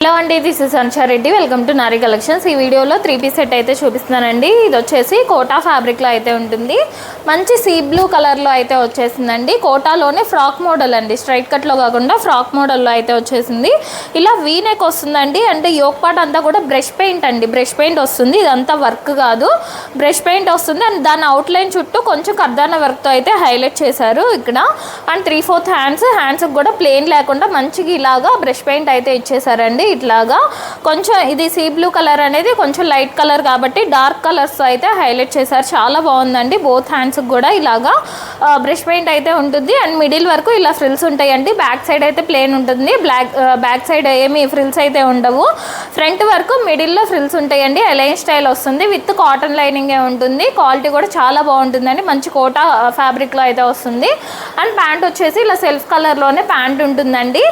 Hello అండి, this is Ansha Reddy. Welcome to Nari collections. ఈ వీడియోలో 3 పీస్ సెట్ అయితే చూపిస్తున్నానండి. ఇది వచ్చేసి కోటా ఫ్యాబ్రిక్లో అయితే ఉంటుంది. మంచి సీ బ్లూ కలర్లో అయితే వచ్చేసిందండి. కోటాలోనే ఫ్రాక్ మోడల్ అండి, స్ట్రైట్ కట్లో కాకుండా ఫ్రాక్ మోడల్లో అయితే వచ్చేసింది. ఇలా వీ నెక్ వస్తుందండి. అంటే యోక్ పార్ట్ అంతా కూడా బ్రష్ పెయింట్ అండి, బ్రష్ పెయింట్ వస్తుంది. ఇదంతా వర్క్ కాదు, బ్రష్ పెయింట్ వస్తుంది. అండ్ దాని అవుట్లైన్ చుట్టూ కొంచెం కర్దాన వర్క్తో అయితే హైలైట్ చేశారు ఇక్కడ. అండ్ 3/4 హ్యాండ్స్కి కూడా ప్లెయిన్ లేకుండా మంచిగా ఇలాగా బ్రష్ పెయింట్ అయితే ఇచ్చేసారండి. ఇట్లాగా కొంచెం ఇది సీ బ్లూ కలర్ అనేది కొంచెం లైట్ కలర్ కాబట్టి డార్క్ కలర్స్ అయితే హైలైట్ చేశారు. చాలా బాగుందండి. బోత్ హ్యాండ్స్కి కూడా ఇలాగా బ్రష్ పెయింట్ అయితే ఉంటుంది. అండ్ మిడిల్ వరకు ఇలా ఫ్రిల్స్ ఉంటాయండి. బ్యాక్ సైడ్ అయితే ప్లెయిన్ ఉంటుంది. బ్యాక్ సైడ్ ఏమి ఫ్రిల్స్ అయితే ఉండవు. ఫ్రంట్ వరకు మిడిల్లో ఫ్రిల్స్ ఉంటాయండి. ఎలైన్ స్టైల్ వస్తుంది. విత్ కాటన్ లైనింగే ఉంటుంది. క్వాలిటీ కూడా చాలా బాగుంటుందండి. మంచి కోటా ఫ్యాబ్రిక్లో అయితే వస్తుంది. అండ్ ప్యాంట్ వచ్చేసి ఇలా సెల్ఫ్ కలర్లోనే ప్యాంట్ ఉంటుందండి.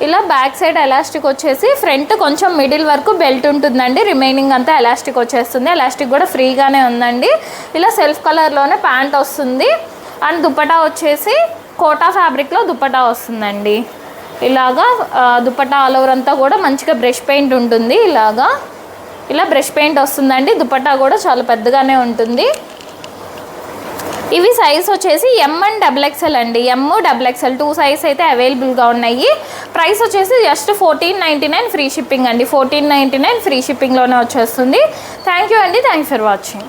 ఇలా బ్యాక్ సైడ్ ఎలాస్టిక్ వచ్చేసి ఫ్రంట్ కొంచెం మిడిల్ వరకు బెల్ట్ ఉంటుందండి. రిమైనింగ్ అంతా ఎలాస్టిక్ వచ్చేస్తుంది. ఎలాస్టిక్ కూడా ఫ్రీగానే ఉందండి. ఇలా సెల్ఫ్ కలర్లోనే ప్యాంట్ వస్తుంది. అండ్ దుపట్టా వచ్చేసి కోటా ఫ్యాబ్రిక్లో దుపట్టా వస్తుందండి. ఇలాగా దుపట్టా ఆల్ ఓవర్ అంతా కూడా మంచిగా బ్రష్ పెయింట్ ఉంటుంది. ఇలా బ్రష్ పెయింట్ వస్తుందండి. దుపట్టా కూడా చాలా పెద్దగానే ఉంటుంది. ఇవి సైజ్ వచ్చేసి ఎమ్ అండ్ XXL అండి. ఎమ్ XXL 2 సైజ్ అయితే అవైలబుల్గా ఉన్నాయి. ప్రైస్ వచ్చేసి జస్ట్ 1499 ఫ్రీ షిప్పింగ్ అండి. 1499 ఫ్రీ షిప్పింగ్లోనే వచ్చేస్తుంది. థ్యాంక్ యూ అండి. Thank you for watching.